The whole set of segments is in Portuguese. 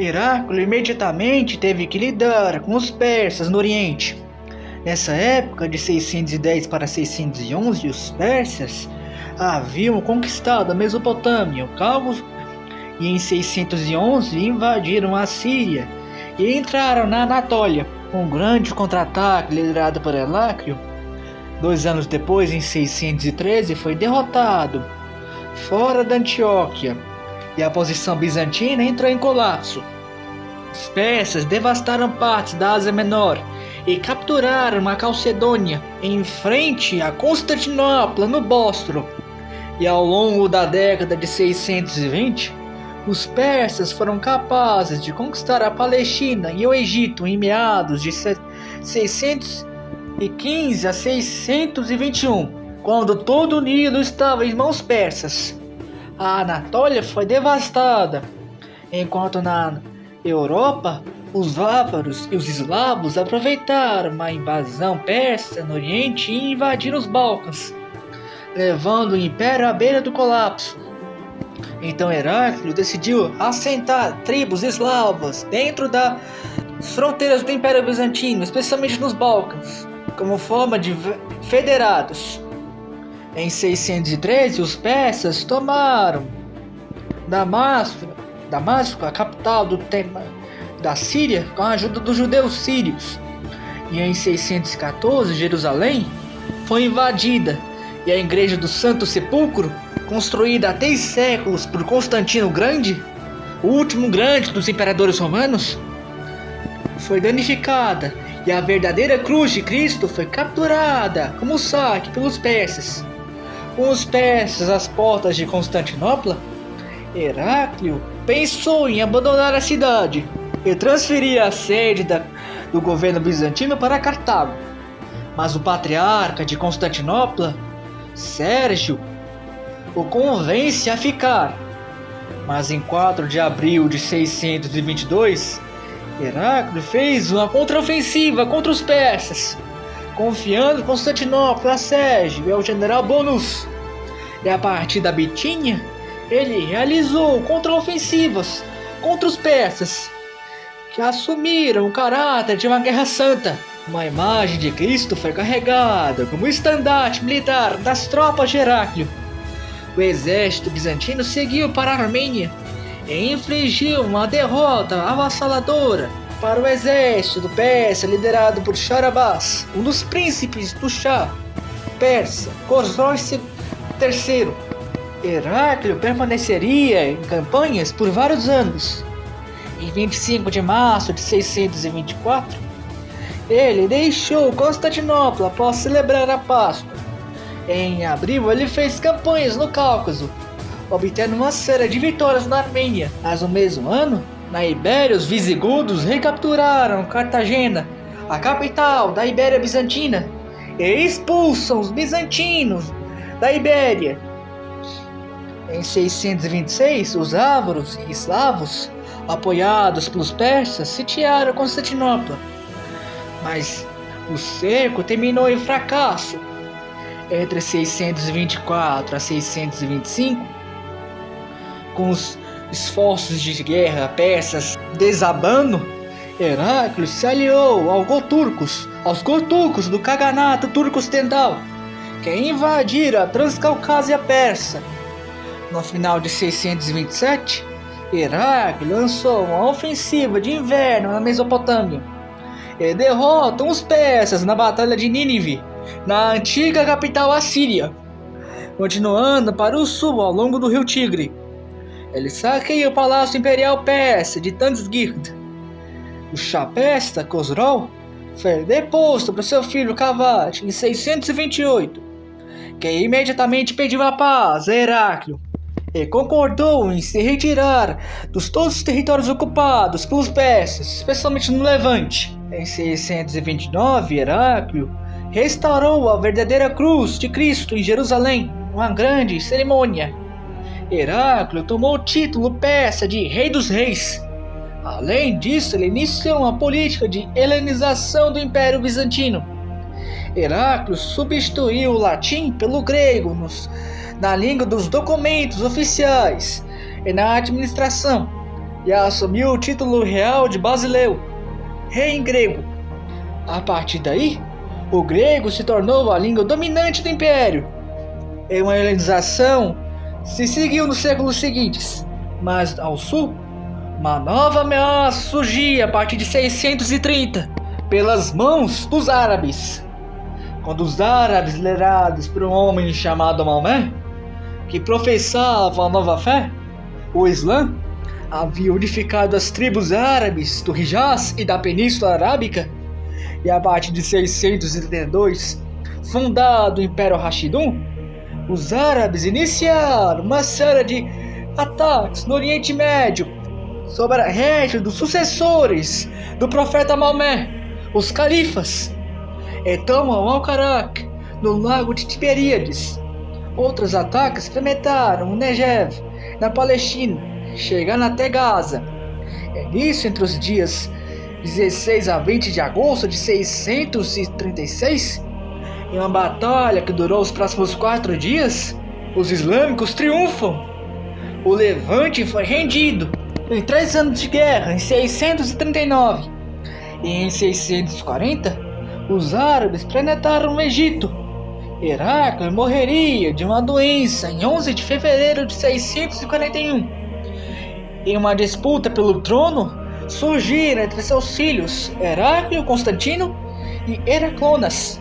Heráclito imediatamente teve que lidar com os persas no Oriente. Nessa época, de 610 para 611, os persas haviam conquistado a Mesopotâmia, o Cáucaso, e em 611 invadiram a Síria e entraram na Anatólia. Um grande contra-ataque liderado por Heráclito, 2 anos depois, em 613, foi derrotado fora da Antioquia e a posição bizantina entrou em colapso. Os persas devastaram partes da Ásia Menor e capturaram a Calcedônia em frente a Constantinopla, no Bósforo. E ao longo da década de 620, os persas foram capazes de conquistar a Palestina e o Egito em meados de 615 a 621, quando todo o Nilo estava em mãos persas. A Anatólia foi devastada, enquanto na Europa os bárbaros e os eslavos aproveitaram a invasão persa no Oriente e invadiram os Balcãs, levando o império à beira do colapso. Então Heráclito decidiu assentar tribos eslavas dentro das fronteiras do Império Bizantino, especialmente nos Balcãs, como forma de federados. Em 613, os persas tomaram Damasco, a capital da Síria, com a ajuda dos judeus sírios. E em 614, Jerusalém foi invadida, e a Igreja do Santo Sepulcro, construída há 3 séculos por Constantino o Grande, o último grande dos imperadores romanos, foi danificada, e a verdadeira cruz de Cristo foi capturada como saque pelos persas. Com os persas às portas de Constantinopla, Heráclito pensou em abandonar a cidade e transferir a sede do governo bizantino para Cartago. Mas o patriarca de Constantinopla, Sérgio, o convence a ficar. Mas em 4 de abril de 622, Heráclito fez uma contraofensiva contra os persas, confiando Constantinopla a Sérgio e ao general Bonus. E a partir da Bitínia, ele realizou contraofensivas contra os persas, que assumiram o caráter de uma guerra santa. Uma imagem de Cristo foi carregada como estandarte militar das tropas de Heráclito. O exército bizantino seguiu para a Armênia e infligiu uma derrota avassaladora para o exército persa liderado por Sharabás, um dos príncipes do Shah persa, Khosrau III. Heráclito permaneceria em campanhas por vários anos. Em 25 de março de 624, ele deixou Constantinopla após celebrar a Páscoa. Em abril, ele fez campanhas no Cáucaso, obtendo uma série de vitórias na Armênia. Mas no mesmo ano, na Ibéria, os visigodos recapturaram Cartagena, a capital da Ibéria Bizantina, e expulsam os bizantinos da Ibéria. Em 626, os ávaros e eslavos, apoiados pelos persas, sitiaram Constantinopla. Mas o cerco terminou em fracasso. Entre 624 a 625, com os esforços de guerra persas desabando, Heráclito se aliou aos Goturcos do Caganato Turco Ocidental, que invadiram a Transcaucásia persa. No final de 627, Heráclito lançou uma ofensiva de inverno na Mesopotâmia e derrotam os persas na Batalha de Nínive, na antiga capital assíria. Continuando para o sul ao longo do rio Tigre, ele saqueia o palácio imperial persa de Tanzgird. O Shah persa Khosrau foi deposto por seu filho Kavad em 628, que imediatamente pediu a paz a Heráclito e concordou em se retirar de todos os territórios ocupados pelos persas, especialmente no Levante. Em 629, Heráclito restaurou a verdadeira cruz de Cristo em Jerusalém, uma grande cerimônia. Heráclito tomou o título persa de Rei dos Reis. Além disso, ele iniciou uma política de helenização do Império Bizantino. Heráclito substituiu o latim pelo grego na língua dos documentos oficiais e na administração, e assumiu o título real de Basileu, rei em grego. A partir daí, o grego se tornou a língua dominante do império. E uma hellenização se seguiu nos séculos seguintes, mas ao sul, uma nova ameaça surgia a partir de 630, pelas mãos dos árabes. Quando os árabes, liderados por um homem chamado Maomé, que professava a nova fé, o Islã, havia unificado as tribos árabes do Hijaz e da Península Arábica, e a partir de 632, fundado o Império Rashidun, os árabes iniciaram uma série de ataques no Oriente Médio sob a régide dos sucessores do profeta Maomé, os califas, e tomam Al-Karak, no lago de Tiberíades. Outros ataques penetraram o Negev, na Palestina, chegando até Gaza. É nisso, entre os dias 16 a 20 de agosto de 636, em uma batalha que durou os próximos 4 dias, os islâmicos triunfam. O Levante foi rendido em 3 anos de guerra, em 639, e em 640, os árabes penetraram o Egito. Heracles morreria de uma doença em 11 de fevereiro de 641. Em uma disputa pelo trono, surgiram entre seus filhos Heraclio Constantino e Heraclonas.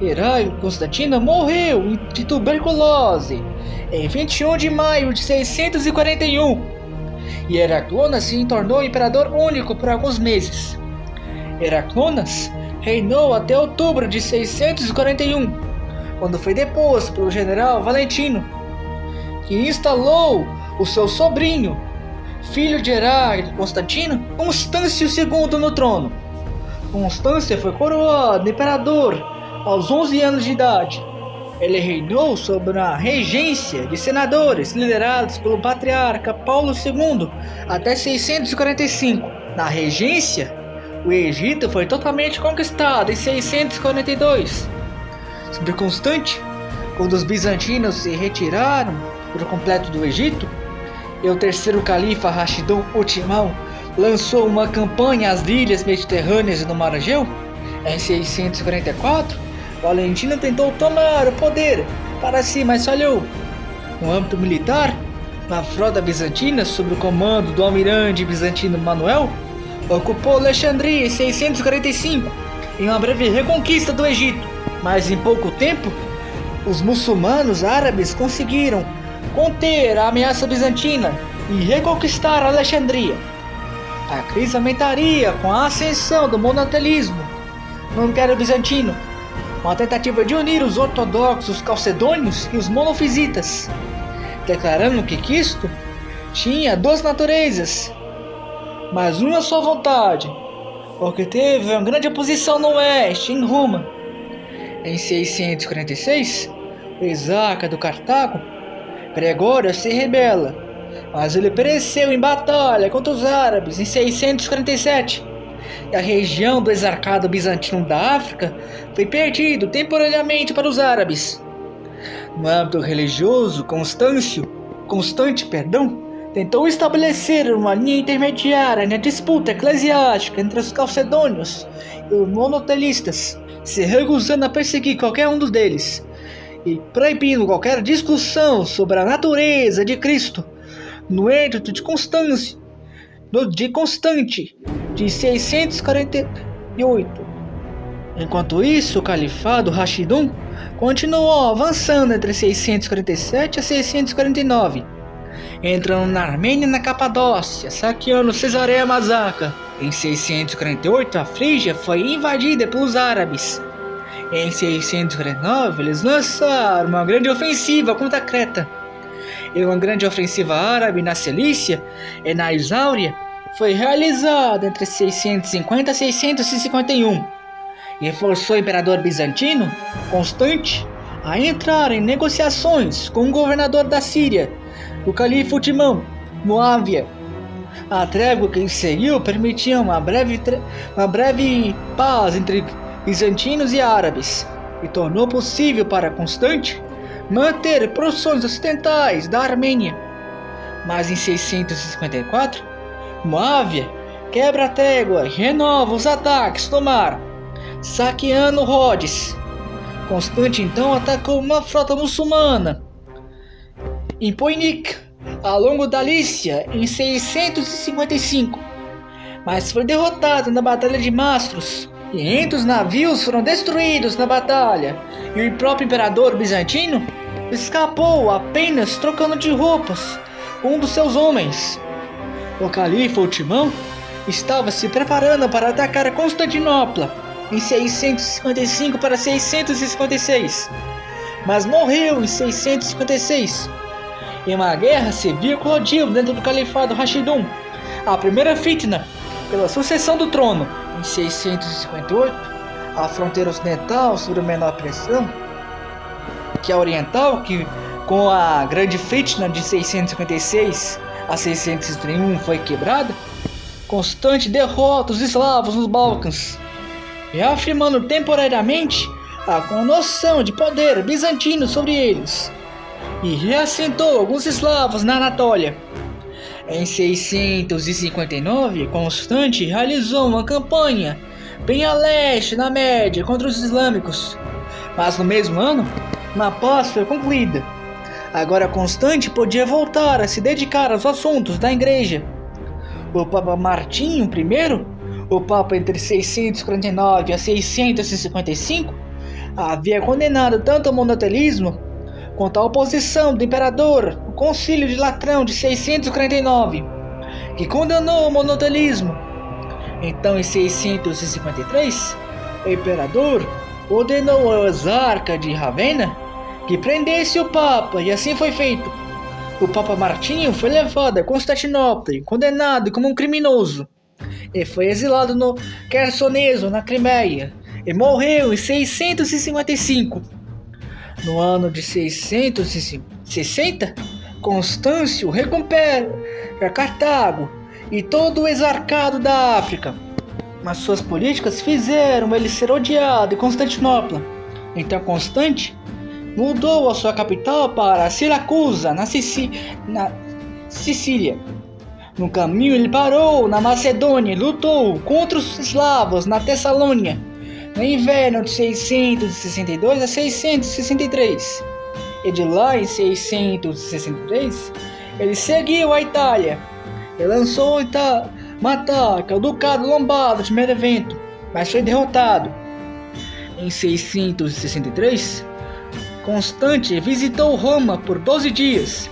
Heraclio Constantino morreu de tuberculose em 21 de maio de 641, e Heraclonas se tornou imperador único por alguns meses. Heraclonas reinou até outubro de 641, quando foi deposto pelo general Valentino, que instalou o seu sobrinho, filho de Heraclio Constantino, Constâncio II, no trono. Constâncio foi coroado imperador aos 11 anos de idade. Ele reinou sob a regência de senadores liderados pelo patriarca Paulo II até 645. Na regência, o Egito foi totalmente conquistado em 642. Sob Constante, quando os bizantinos se retiraram por completo do Egito, e o terceiro califa Rashidun Ultimão lançou uma campanha às ilhas mediterrâneas e no Mar Egeu, em 644, Valentino tentou tomar o poder para si, mas falhou. No âmbito militar, a frota bizantina, sob o comando do almirante bizantino Manuel, ocupou Alexandria em 645, em uma breve reconquista do Egito. Mas em pouco tempo, os muçulmanos árabes conseguiram conter a ameaça bizantina e reconquistar Alexandria. A crise aumentaria com a ascensão do monoteísmo no Império Bizantino, uma tentativa de unir os ortodoxos calcedônios e os monofisitas, declarando que Cristo tinha 2 naturezas, mas uma só vontade, porque teve uma grande oposição no oeste, em Roma. Em 646, o exarca do Cartago, Gregório, se rebela, mas ele pereceu em batalha contra os árabes em 647, e a região do exarcado bizantino da África foi perdido temporariamente para os árabes. No âmbito religioso, Constante tentou estabelecer uma linha intermediária na disputa eclesiástica entre os calcedônios e os monoteístas, se recusando a perseguir qualquer um deles e proibindo qualquer discussão sobre a natureza de Cristo. No edito de Constante de 648. Enquanto isso, o califado Rashidun continuou avançando entre 647 a 649, entrando na Armênia e na Capadócia, saqueando Cesareia Mazaca. Em 648, a Frígia foi invadida pelos árabes. Em 649, eles lançaram uma grande ofensiva contra Creta. E uma grande ofensiva árabe na Cilícia e na Isáuria foi realizada entre 650 e 651, e forçou o imperador bizantino, Constante, a entrar em negociações com o governador da Síria, o califa Ultimão, Muávia. A trégua que seguiu permitia uma breve paz entre bizantinos e árabes, e tornou possível para Constante manter porções ocidentais da Armênia. Mas em 654, Moávia quebra a trégua e renova os ataques no mar, saqueando Rhodes. Constante então atacou uma frota muçulmana em Poinik, ao longo da Lícia, em 655, mas foi derrotado na Batalha de Mastros. 500 navios foram destruídos na batalha, e o próprio imperador bizantino escapou apenas trocando de roupas com um dos seus homens. O califa Otimão estava se preparando para atacar Constantinopla em 655 para 656, mas morreu em 656. Em uma guerra civil eclodiu dentro do califado Rashidun, a primeira fitna pela sucessão do trono. Em 658, a fronteira ocidental sob menor pressão que a oriental, que com a grande fitna de 656 a 631 foi quebrada. Constante derrota os eslavos nos Balcãs, reafirmando temporariamente a noção de poder bizantino sobre eles, e reassentou alguns eslavos na Anatólia. Em 659, Constante realizou uma campanha bem a leste na Média contra os islâmicos, mas no mesmo ano, uma paz foi concluída. Agora Constante podia voltar a se dedicar aos assuntos da igreja. O Papa Martinho I, o Papa entre 649 a 655, havia condenado tanto o monoteísmo quanto a oposição do imperador no Concílio de Latrão de 649, que condenou o monoteísmo. Então, em 653, o imperador ordenou ao exarca de Ravenna que prendesse o Papa, e assim foi feito. O Papa Martinho foi levado a Constantinopla, condenado como um criminoso, e foi exilado no Quersoneso, na Crimeia, e morreu em 655. No ano de 660, Constâncio recupera Cartago e todo o exarcado da África, mas suas políticas fizeram ele ser odiado em Constantinopla. Então Constante mudou a sua capital para Siracusa, na Sicília. No caminho ele parou na Macedônia e lutou contra os eslavos na Tessalônia, no inverno de 662 a 663. E de lá, em 663, ele seguiu a Itália e lançou uma ataque ao Ducado Lombardo de Benevento, mas foi derrotado. Em 663, Constante visitou Roma por 12 dias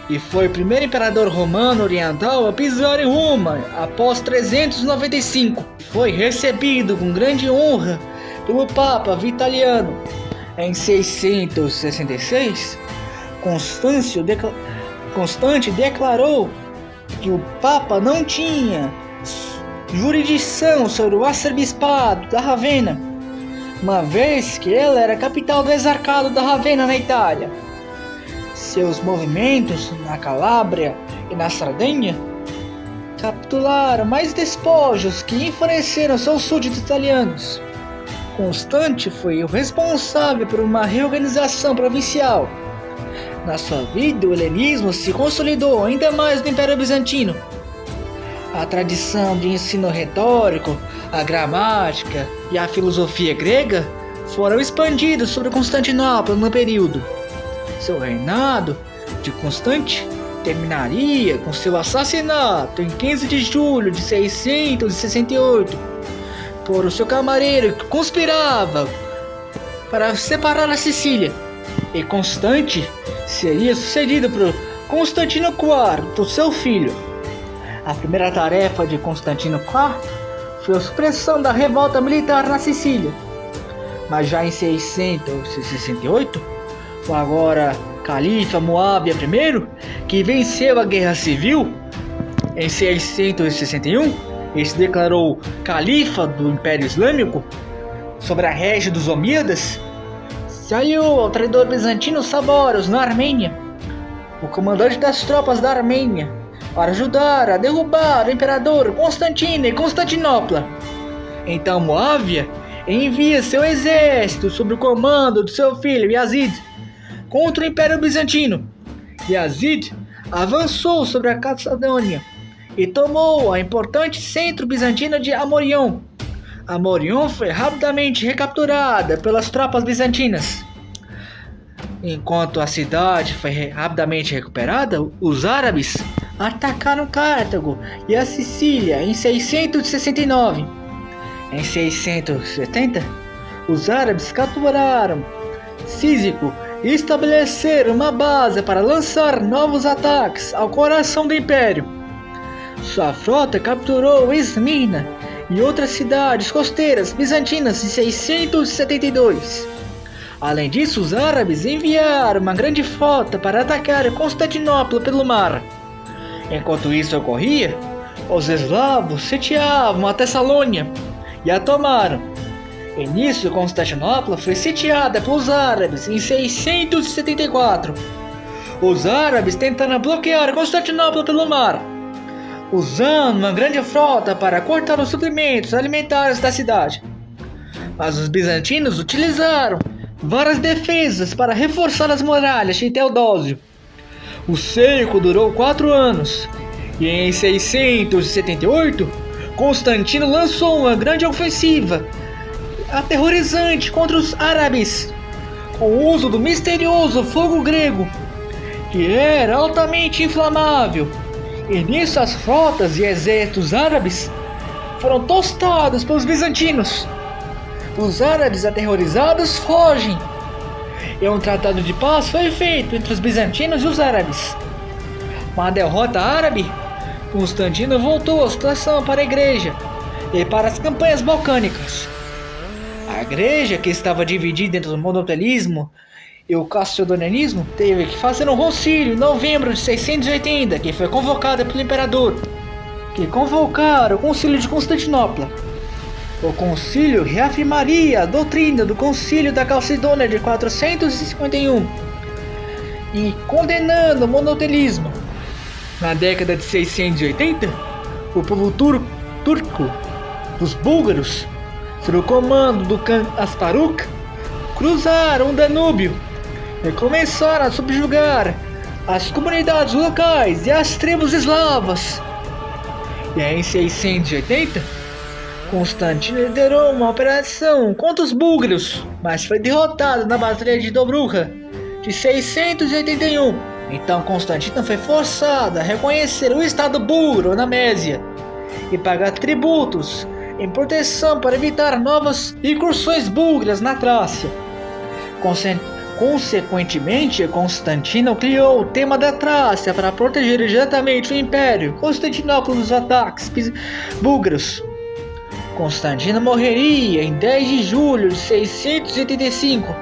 e foi o primeiro imperador romano oriental a pisar em Roma após 395. Foi recebido com grande honra pelo Papa Vitaliano. Em 666, Constante declarou que o Papa não tinha jurisdição sobre o arcebispado da Ravenna, uma vez que ela era a capital do exarcado da Ravenna na Itália. Seus movimentos na Calábria e na Sardenha capturaram mais despojos que enfraqueceram seus súditos italianos. Constante foi o responsável por uma reorganização provincial. Na sua vida, o helenismo se consolidou ainda mais no Império Bizantino. A tradição de ensino retórico, a gramática e a filosofia grega foram expandidos sobre Constantinopla no período. Seu reinado de Constante terminaria com seu assassinato em 15 de julho de 668 por o seu camareiro que conspirava para separar a Sicília. E Constante seria sucedido por Constantino IV, seu filho. A primeira tarefa de Constantino IV foi a supressão da revolta militar na Sicília. Mas já em 668, foi agora Califa Muávia I que venceu a guerra civil. Em 661, ele se declarou califa do Império Islâmico sobre a régia dos Omíadas. Se aliou ao traidor bizantino Saboros na Armênia, o comandante das tropas da Armênia, para ajudar a derrubar o imperador Constantino em Constantinopla. Então Muávia envia seu exército sob o comando de seu filho Yazid contra o Império Bizantino. Yazid avançou sobre a Macedônia e tomou a importante centro bizantino de Amorion. Amorion foi rapidamente recapturada pelas tropas bizantinas. Enquanto a cidade foi rapidamente recuperada, os árabes atacaram Cartago e a Sicília em 669. Em 670, os árabes capturaram Cízico e estabeleceram uma base para lançar novos ataques ao coração do império. Sua frota capturou Esmirna e outras cidades costeiras bizantinas em 672. Além disso, os árabes enviaram uma grande frota para atacar Constantinopla pelo mar. Enquanto isso ocorria, os eslavos sitiavam a Tessalônia e a tomaram. E nisso, Constantinopla foi sitiada pelos árabes em 674. Os árabes tentaram bloquear Constantinopla pelo mar, usando uma grande frota para cortar os suprimentos alimentares da cidade. Mas os bizantinos utilizaram várias defesas para reforçar as muralhas de Teodósio. O cerco durou 4 anos, e em 678, Constantino lançou uma grande ofensiva aterrorizante contra os árabes, com o uso do misterioso fogo grego, que era altamente inflamável. E nisso as frotas e exércitos árabes foram tostados pelos bizantinos. Os árabes aterrorizados fogem, e um tratado de paz foi feito entre os bizantinos e os árabes. Com a derrota árabe, Constantino voltou a situação para a igreja e para as campanhas balcânicas. A igreja, que estava dividida entre o monotelismo e o calcedonianismo, teve que fazer um concílio em novembro de 680, que foi convocado pelo imperador, que convocaram o concílio de Constantinopla. O concílio reafirmaria a doutrina do concílio da Calcedônia de 451 e condenando o monotelismo. Na década de 680, o povo turco, os búlgaros, sob o comando do Khan Asparuk, cruzaram o Danúbio e começaram a subjugar as comunidades locais e as tribos eslavas. E em 680, Constantino liderou uma operação contra os búlgaros, mas foi derrotado na Batalha de Dobruja de 681. Então Constantino foi forçado a reconhecer o Estado búlgaro na Mésia e pagar tributos em proteção para evitar novas incursões búlgaras na Trácia. Consequentemente, Constantino criou o tema da Trácia para proteger diretamente o Império Constantinopla dos ataques búlgaros. Constantino morreria em 10 de julho de 685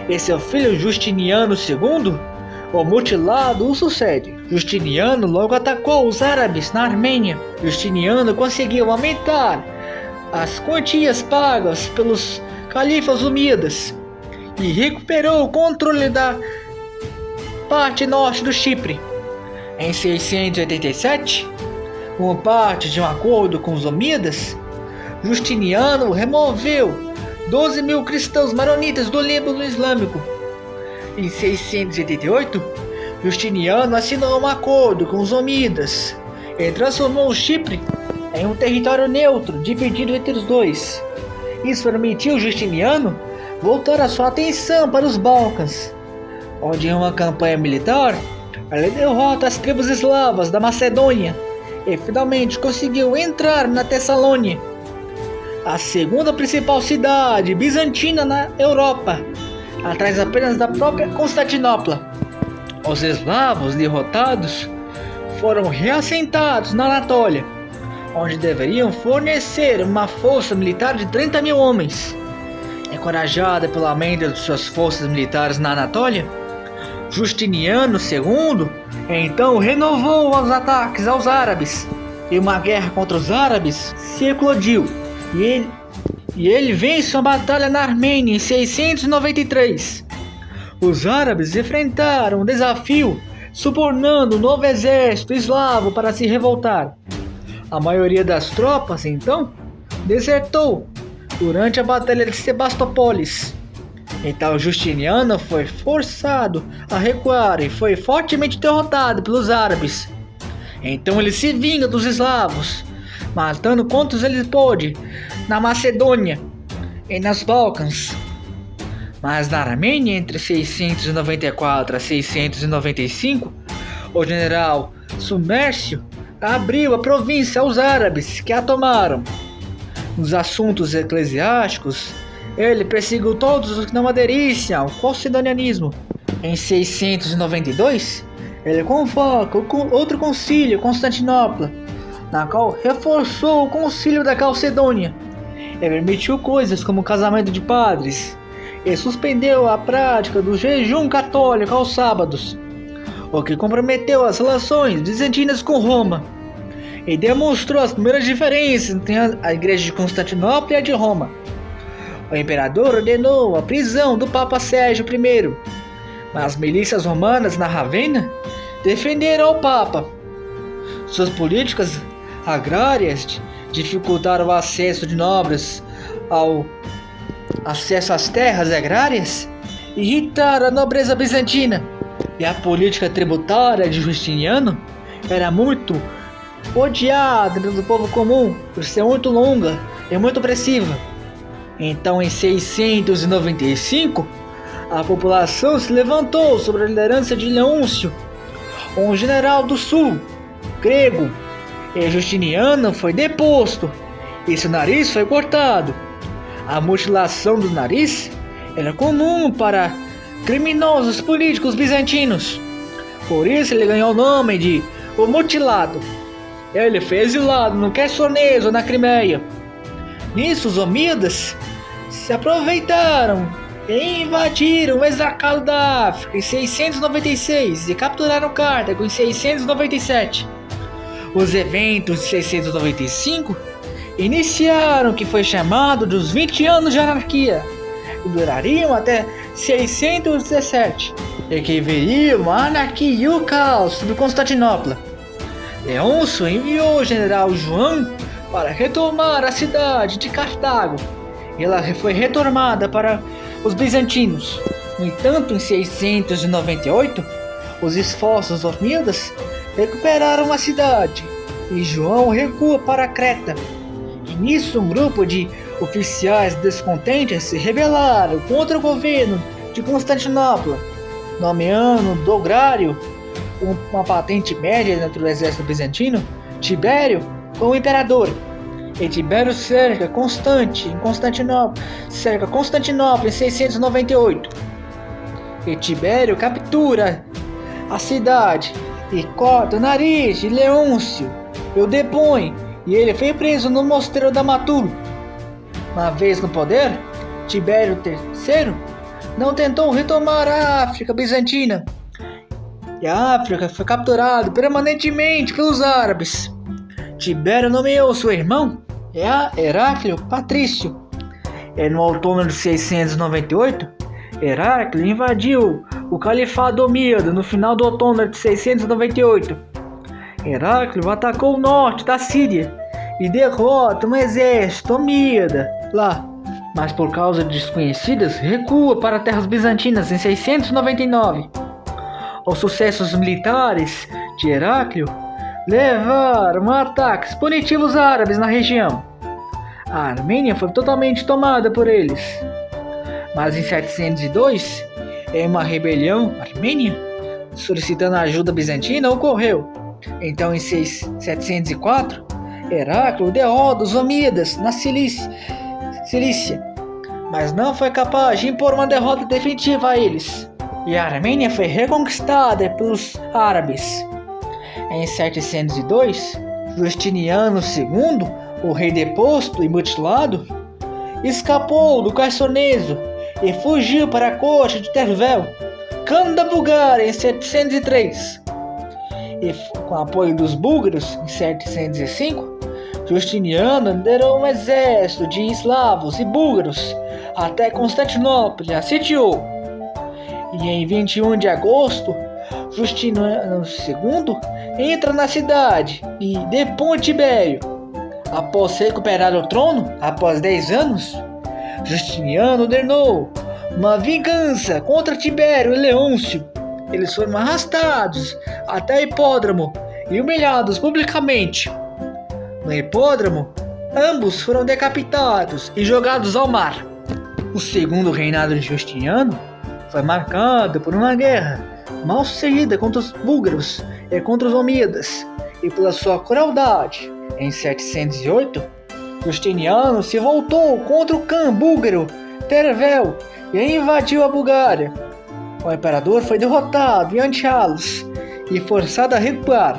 e seu filho Justiniano II, o mutilado, o sucede. Justiniano logo atacou os árabes na Armênia. Justiniano conseguiu aumentar as quantias pagas pelos califas umíadas e recuperou o controle da parte norte do Chipre. Em 687, como parte de um acordo com os umíadas, Justiniano removeu 12 mil cristãos maronitas do Líbano Islâmico. Em 688, Justiniano assinou um acordo com os umíadas e transformou o Chipre em um território neutro, dividido entre os dois. Isso permitiu Justiniano voltar a sua atenção para os Balcãs, onde em uma campanha militar ele derrota as tribos eslavas da Macedônia e finalmente conseguiu entrar na Tessalônia, a segunda principal cidade bizantina na Europa, atrás apenas da própria Constantinopla. Os eslavos derrotados foram reassentados na Anatólia, onde deveriam fornecer uma força militar de 30 mil homens. Encorajada pelo aumento de suas forças militares na Anatólia, Justiniano II então renovou os ataques aos árabes, e uma guerra contra os árabes se eclodiu. E ele vence uma batalha na Armênia em 693. Os árabes enfrentaram um desafio, subornando um novo exército eslavo para se revoltar. A maioria das tropas, então, desertou durante a Batalha de Sebastópolis. Então Justiniano foi forçado a recuar e foi fortemente derrotado pelos árabes. Então ele se vinga dos eslavos, matando quantos ele pôde na Macedônia e nas Balcãs. Mas na Armênia, entre 694 a 695, o general Submércio abriu a província aos árabes que a tomaram. Nos assuntos eclesiásticos, ele perseguiu todos os que não aderissem ao calcedonianismo. Em 692, ele convoca outro concílio, Constantinopla, na qual reforçou o concílio da Calcedônia e permitiu coisas como o casamento de padres e suspendeu a prática do jejum católico aos sábados, o que comprometeu as relações bizantinas com Roma e demonstrou as primeiras diferenças entre a igreja de Constantinopla e a de Roma. O imperador ordenou a prisão do Papa Sérgio I, mas as milícias romanas na Ravenna defenderam o Papa. Suas políticas agrárias dificultaram o acesso de nobres ao acesso às terras agrárias, irritaram a nobreza bizantina, e a política tributária de Justiniano era muito odiada do povo comum por ser muito longa e muito opressiva. Então, em 695, a população se levantou sob a liderança de Leôncio, um general do sul, grego, e Justiniano foi deposto e seu nariz foi cortado. A mutilação do nariz era comum para criminosos políticos bizantinos, por isso ele ganhou o nome de o Mutilado. Ele foi exilado no Quersoneso, na Crimeia. Nisso, os Omíadas se aproveitaram e invadiram o Hexácalo da África em 696 e capturaram Cartago em 697. Os eventos de 695 iniciaram o que foi chamado dos 20 anos de anarquia, que durariam até 617, e que veriam a anarquia e o caos sobre Constantinopla. Leôncio enviou o general João para retomar a cidade de Cartago, e ela foi retomada para os bizantinos. No entanto, em 698, os esforços omíadas recuperaram a cidade, e João recua para Creta. E nisso, um grupo de oficiais descontentes se rebelaram contra o governo de Constantinopla, nomeando Dogrário, uma patente média dentro do exército bizantino, Tibério, como imperador. E Tibério cerca Constantinopla em 698. E Tibério captura a cidade e corta o nariz de Leôncio e o depõe, e ele foi preso no mosteiro da Matulo. Uma vez no poder, Tibério III não tentou retomar a África bizantina, e a África foi capturada permanentemente pelos árabes. Tibério nomeou seu irmão Heráclio Patrício, e no outono de 698, Heráclio invadiu o Califado Omíada no final do outono de 698. Heráclio atacou o norte da Síria e derrota um exército omíada lá, mas por causa de desconhecidas recua para terras bizantinas em 699. Os sucessos militares de Heráclio levaram a ataques punitivos árabes na região. A Armênia foi totalmente tomada por eles. Mas em 702, em uma rebelião armênia, solicitando ajuda bizantina, ocorreu. Então, em 704, Heráclio derrota os Omíadas na Cilícia, mas não foi capaz de impor uma derrota definitiva a eles. E a Armênia foi reconquistada pelos árabes. Em 702, Justiniano II, o rei deposto e mutilado, escapou do Quersoneso e fugiu para a corte de Tervel, Khan da Bulgária, em 703. E com o apoio dos búlgaros, em 705, Justiniano liderou um exército de eslavos e búlgaros até Constantinopla e a sitiou. E em 21 de agosto, Justiniano II entra na cidade e depõe Tibério. Após recuperar o trono, após 10 anos, Justiniano ordenou uma vingança contra Tibério e Leôncio. Eles foram arrastados até o hipódromo e humilhados publicamente. No hipódromo, ambos foram decapitados e jogados ao mar. O segundo reinado de Justiniano foi marcado por uma guerra mal sucedida contra os búlgaros e contra os omíadas, e pela sua crueldade. Em 708, Justiniano se voltou contra o Khan búlgaro Tervel e invadiu a Bulgária. O imperador foi derrotado em Anchialos e forçado a recuar.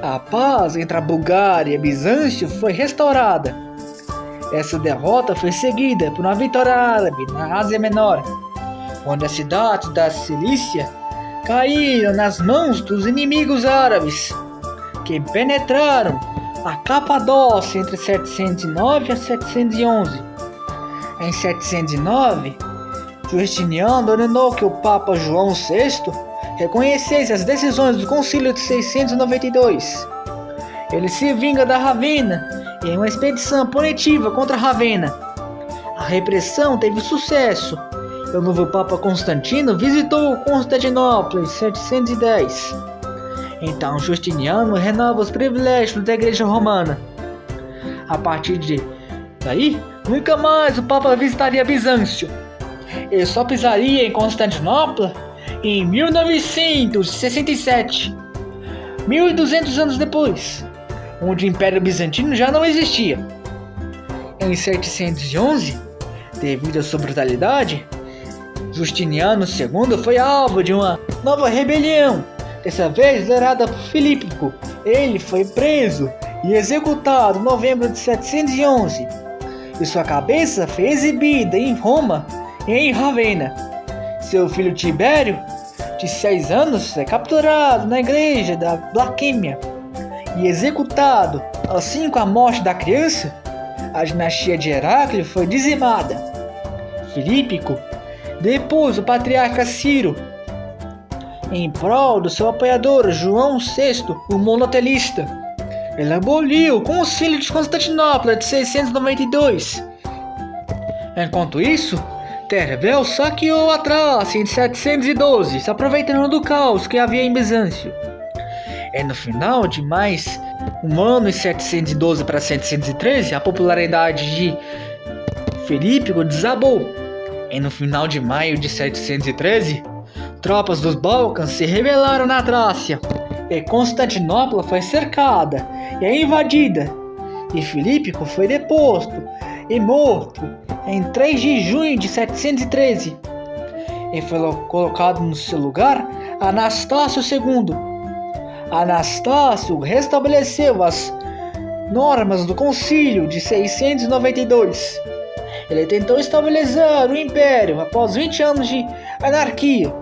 A paz entre a Bulgária e Bizâncio foi restaurada. Essa derrota foi seguida por uma vitória árabe na Ásia Menor, onde as cidades da Cilícia caíram nas mãos dos inimigos árabes, que penetraram a Capadócia entre 709 e 711. Em 709, Justiniano ordenou que o Papa João VI reconhecesse as decisões do Concílio de 692. Ele se vinga da Ravenna em uma expedição punitiva contra Ravenna. A repressão teve sucesso e o novo Papa Constantino visitou Constantinopla em 710. Então Justiniano renova os privilégios da Igreja Romana. A partir daí, nunca mais o Papa visitaria Bizâncio. Ele só pisaria em Constantinopla em 1967, 1200 anos depois, onde o Império Bizantino já não existia. Em 711, devido à sua brutalidade, Justiniano II foi alvo de uma nova rebelião, dessa vez liderada por Filípico. Ele foi preso e executado em novembro de 711, e sua cabeça foi exibida em Roma e em Ravenna. Seu filho Tibério, de 6 anos, é capturado na igreja da Blaquêmia e executado. Assim, com a morte da criança, a dinastia de Heráclio foi dizimada. Filípico depôs o patriarca Ciro em prol do seu apoiador João VI, o monotelista. Ele aboliu o Concílio de Constantinopla de 692. Enquanto isso, Tervel saqueou a Trácia em 712, se aproveitando do caos que havia em Bizâncio. E no final de mais um ano, em 712 para 713, a popularidade de Filípico desabou. E no final de maio de 713, tropas dos Balcãs se rebelaram na Trácia, e Constantinopla foi cercada e invadida, e Filípico foi deposto e morto em 3 de junho de 713, e foi colocado no seu lugar Anastácio II. Anastácio restabeleceu as normas do Concílio de 692. Ele tentou estabelecer o império após 20 anos de anarquia.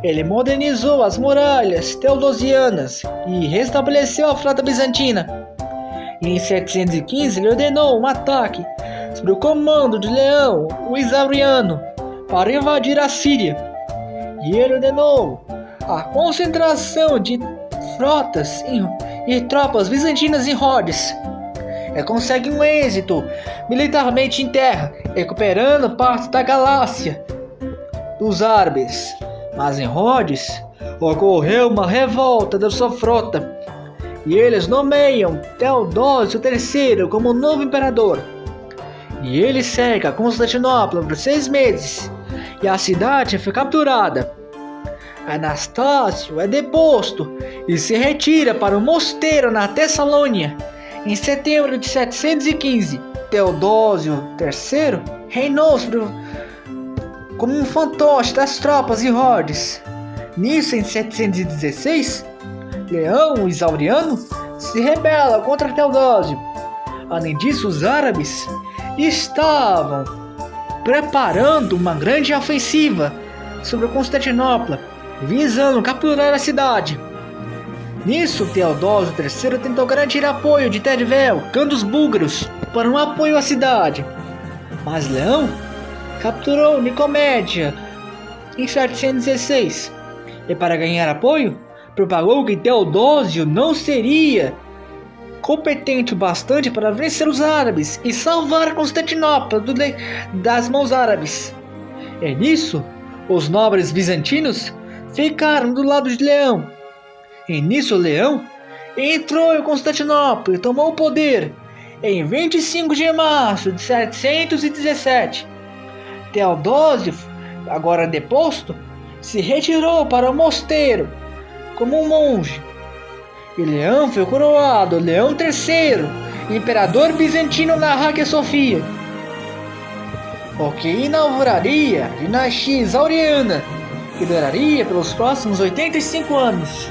Ele modernizou as muralhas teodosianas e restabeleceu a frota bizantina. E em 715 ele ordenou um ataque sob o comando de Leão, o Isauriano, para invadir a Síria. E ele ordenou a concentração de frotas e tropas bizantinas em Rhodes. Ele consegue um êxito militarmente em terra, recuperando parte da Galácia dos árabes. Mas em Rhodes ocorreu uma revolta da sua frota, e eles nomeiam Teodósio III como novo imperador. E ele cerca Constantinopla por 6 meses, e a cidade foi capturada. Anastácio é deposto e se retira para um mosteiro na Tessalônia. Em setembro de 715, Teodósio III reinou como um fantoche das tropas em Rhodes. Nisso, em 716, Leão, o Isauriano, se rebela contra Teodósio. Além disso, os árabes estavam preparando uma grande ofensiva sobre Constantinopla, visando capturar a cidade. Nisso, Teodósio III tentou garantir apoio de Tervel, Khan dos búlgaros, para um apoio à cidade. Mas Leão capturou Nicomédia em 716, e para ganhar apoio, propagou que Teodósio não seria competente o bastante para vencer os árabes e salvar Constantinopla das mãos árabes. E nisso, os nobres bizantinos ficaram do lado de Leão. E nisso Leão entrou em Constantinopla e tomou o poder em 25 de março de 717. Teodósio, agora deposto, se retirou para o mosteiro como um monge. E Leão foi coroado Leão III, imperador bizantino na Hagia Sofia, o que inauguraria a dinastia Isauriana, que duraria pelos próximos 85 anos.